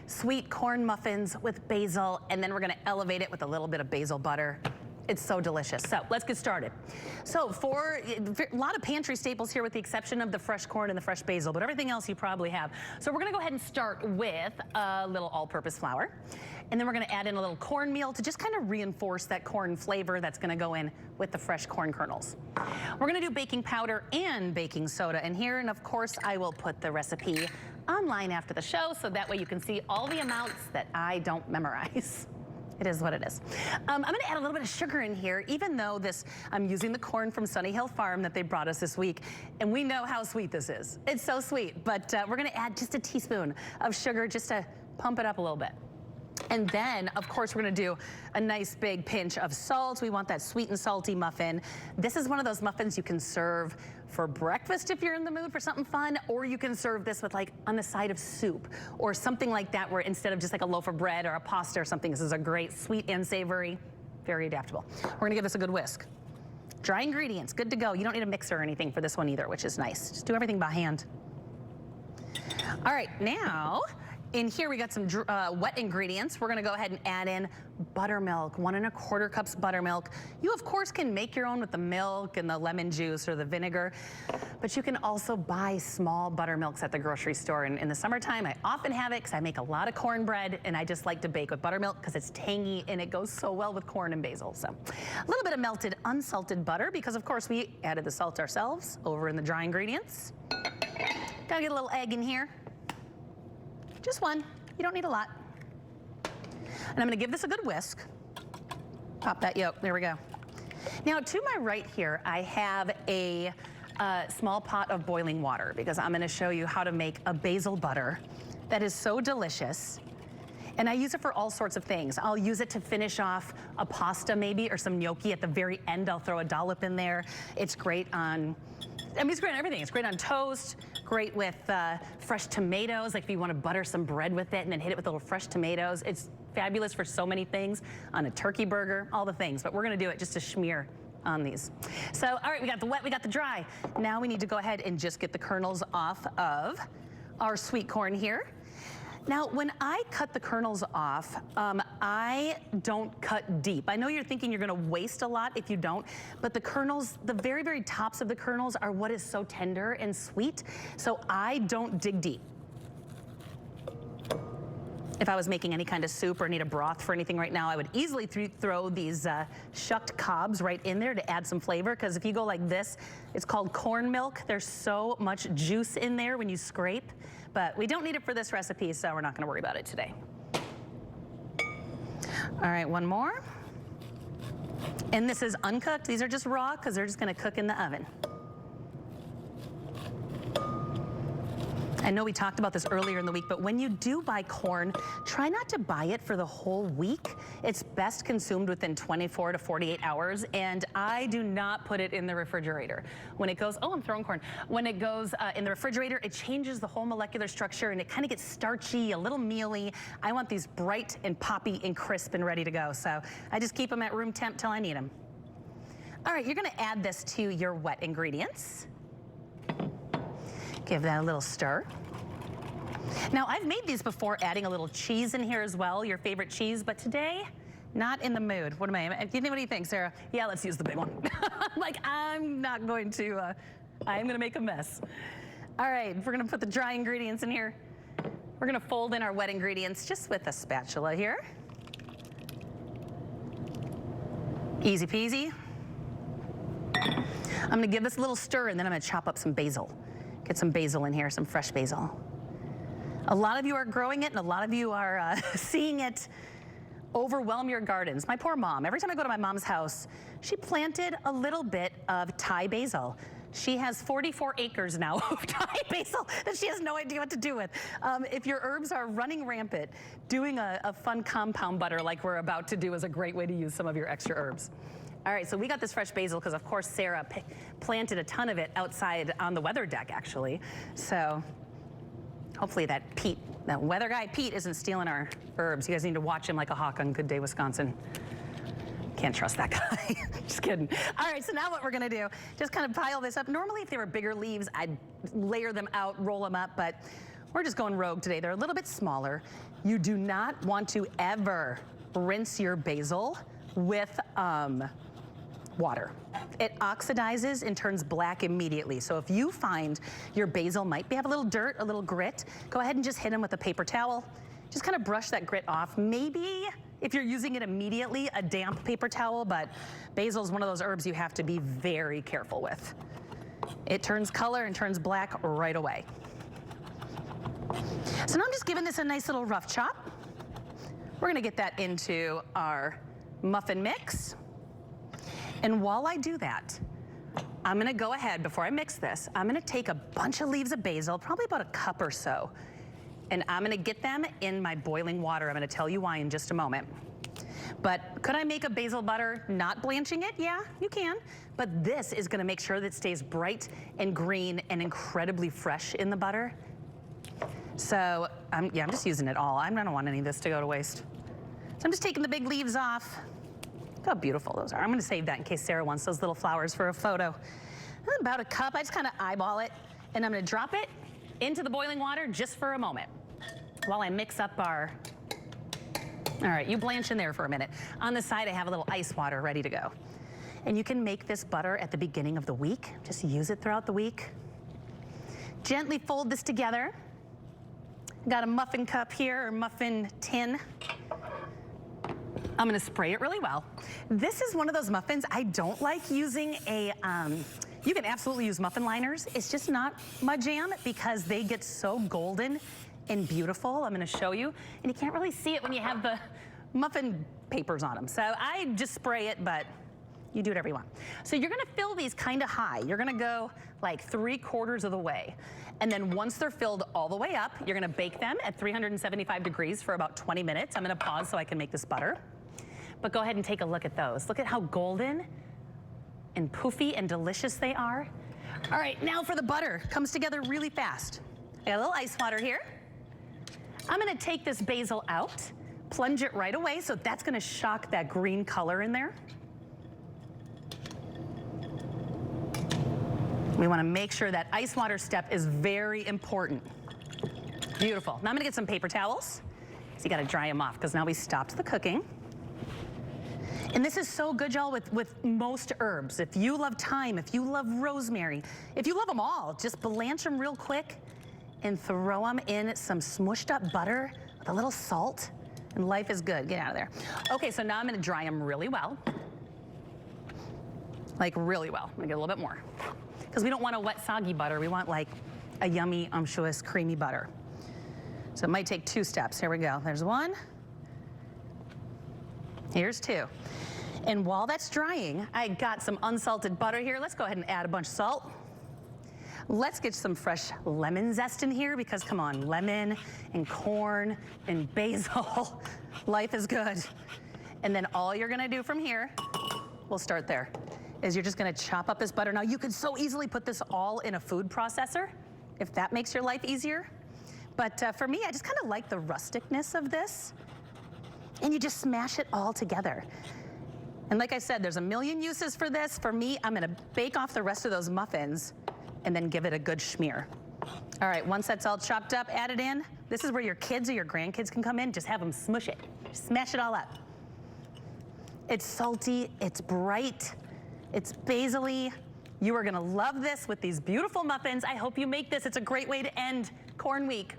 sweet corn muffins with basil, and then we're gonna elevate it with a little bit of basil butter. It's so delicious. So let's get started. So for a lot of pantry staples here with the exception of the fresh corn and the fresh basil, but everything else you probably have. So we're gonna go ahead and start with a little all-purpose flour. And then we're gonna add in a little cornmeal to just kind of reinforce that corn flavor that's gonna go in with the fresh corn kernels. We're gonna do baking powder and baking soda in here, and of course I will put the recipe online after the show so that way you can see all the amounts that I don't memorize. It is what it is. I'm gonna add a little bit of sugar in here, even though I'm using the corn from Sunny Hill Farm that they brought us this week, and we know how sweet this is. It's so sweet, but we're gonna add just a teaspoon of sugar just to pump it up a little bit. And then, of course, we're gonna do a nice big pinch of salt. We want that sweet and salty muffin. This is one of those muffins you can serve for breakfast if you're in the mood for something fun, or you can serve this with like on the side of soup or something like that, where instead of just like a loaf of bread or a pasta or something, this is a great sweet and savory, very adaptable. We're gonna give this a good whisk. Dry ingredients, good to go. You don't need a mixer or anything for this one either, which is nice. Just do everything by hand. All right, now, in here we got some wet ingredients. We're gonna go ahead and add in buttermilk, 1 1/4 cups buttermilk. You of course can make your own with the milk and the lemon juice or the vinegar, but you can also buy small buttermilks at the grocery store. And in the summertime, I often have it because I make a lot of cornbread and I just like to bake with buttermilk because it's tangy and it goes so well with corn and basil. So a little bit of melted unsalted butter because of course we added the salt ourselves over in the dry ingredients. Gotta get a little egg in here. Just one, you don't need a lot. And I'm gonna give this a good whisk. Pop that yolk, there we go. Now to my right here, I have a small pot of boiling water because I'm gonna show you how to make a basil butter that is so delicious. And I use it for all sorts of things. I'll use it to finish off a pasta maybe, or some gnocchi at the very end. I'll throw a dollop in there. It's great on, it's great on everything. It's great on toast, great with fresh tomatoes, like if you want to butter some bread with it and then hit it with little fresh tomatoes. It's fabulous for so many things, on a turkey burger, all the things, but we're gonna do it just to smear on these. So, all right, we got the wet, we got the dry. Now we need to go ahead and just get the kernels off of our sweet corn here. Now, when I cut the kernels off, I don't cut deep. I know you're thinking you're gonna waste a lot if you don't, but the kernels, the very, very tops of the kernels are what is so tender and sweet, so I don't dig deep. If I was making any kind of soup or need a broth for anything right now, I would easily throw these shucked cobs right in there to add some flavor, because if you go like this, it's called corn milk. There's so much juice in there when you scrape, but we don't need it for this recipe, so we're not gonna worry about it today. All right, one more. And this is uncooked. These are just raw because they're just gonna cook in the oven. I know we talked about this earlier in the week, but when you do buy corn, try not to buy it for the whole week. It's best consumed within 24 to 48 hours, and I do not put it in the refrigerator. When it goes, oh, I'm throwing corn. When it goes in the refrigerator, it changes the whole molecular structure and it kind of gets starchy, a little mealy. I want these bright and poppy and crisp and ready to go, so I just keep them at room temp till I need them. All right, you're gonna add this to your wet ingredients. Give that a little stir. Now, I've made these before adding a little cheese in here as well, your favorite cheese, but today, not in the mood. What do you think, Sarah? Yeah, let's use the big one. Like, I'm not going to, I'm gonna make a mess. All right, we're gonna put the dry ingredients in here. We're gonna fold in our wet ingredients just with a spatula here. Easy peasy. I'm gonna give this a little stir and then I'm gonna chop up some basil. Get some basil in here, some fresh basil. A lot of you are growing it and a lot of you are seeing it overwhelm your gardens. My poor mom, every time I go to my mom's house, she planted a little bit of Thai basil. She has 44 acres now of Thai basil that she has no idea what to do with. If your herbs are running rampant, doing a fun compound butter like we're about to do is a great way to use some of your extra herbs. All right, so we got this fresh basil because of course Sarah planted a ton of it outside on the weather deck actually. So hopefully that weather guy Pete isn't stealing our herbs. You guys need to watch him like a hawk on Good Day Wisconsin. Can't trust that guy. Just kidding. All right, so now what we're gonna do, just kind of pile this up. Normally if they were bigger leaves, I'd layer them out, roll them up, but We're just going rogue today. They're a little bit smaller. You do not want to ever rinse your basil with water. It oxidizes and turns black immediately. So if you find your basil might have a little dirt, a little grit, go ahead and just hit them with a paper towel. Just kind of brush that grit off. Maybe if you're using it immediately, a damp paper towel, but basil is one of those herbs you have to be very careful with. It turns color and turns black right away. So now I'm just giving this a nice little rough chop. We're gonna get that into our muffin mix. And while I do that, I'm gonna go ahead, before I mix this, I'm gonna take a bunch of leaves of basil, probably about a cup or so, and I'm gonna get them in my boiling water. I'm gonna tell you why in just a moment. But could I make a basil butter not blanching it? Yeah, you can. But this is gonna make sure that it stays bright and green and incredibly fresh in the butter. So, I'm just using it all. I don't want any of this to go to waste. So I'm just taking the big leaves off. Look how beautiful those are. I'm gonna save that in case Sarah wants those little flowers for a photo. About a cup, I just kind of eyeball it, and I'm gonna drop it into the boiling water just for a moment while I mix up our, all right, you blanch in there for a minute. On the side, I have a little ice water ready to go. And you can make this butter at the beginning of the week. Just use it throughout the week. Gently fold this together. Got a muffin cup here, or muffin tin. I'm gonna spray it really well. This is one of those muffins I don't like using a, you can absolutely use muffin liners. It's just not my jam because they get so golden and beautiful. I'm gonna show you. And you can't really see it when you have the muffin papers on them. So I just spray it, but you do whatever you want. So you're gonna fill these kind of high. You're gonna go like 3/4 of the way. And then once they're filled all the way up, you're gonna bake them at 375 degrees for about 20 minutes. I'm gonna pause so I can make this butter. But go ahead and take a look at those. Look at how golden and poofy and delicious they are. All right, now for the butter. Comes together really fast. I got a little ice water here. I'm gonna take this basil out, plunge it right away, so that's gonna shock that green color in there. We wanna make sure that ice water step is very important. Beautiful. Now I'm gonna get some paper towels. So you gotta dry them off because now we stopped the cooking. And this is so good, y'all, with most herbs. If you love thyme, if you love rosemary, if you love them all, just blanch them real quick and throw them in some smushed up butter with a little salt, and life is good. Get out of there. Okay, so now I'm gonna dry them really well. Like really well. I'm gonna get a little bit more. Because we don't want a wet, soggy butter. We want like a yummy, unctuous, creamy butter. So it might take 2 steps. Here we go. There's 1. Here's 2. And while that's drying, I got some unsalted butter here. Let's go ahead and add a bunch of salt. Let's get some fresh lemon zest in here because come on, lemon and corn and basil, life is good. And then all you're gonna do from here, we'll start there, is you're just gonna chop up this butter. Now you could so easily put this all in a food processor if that makes your life easier. But for me, I just kind of like the rusticness of this. And you just smash it all together. And like I said, there's a million uses for this. For me, I'm gonna bake off the rest of those muffins and then give it a good schmear. All right, once that's all chopped up, add it in. This is where your kids or your grandkids can come in. Just have them smush it. Just smash it all up. It's salty, it's bright, it's basil-y. You are gonna love this with these beautiful muffins. I hope you make this. It's a great way to end Corn Week.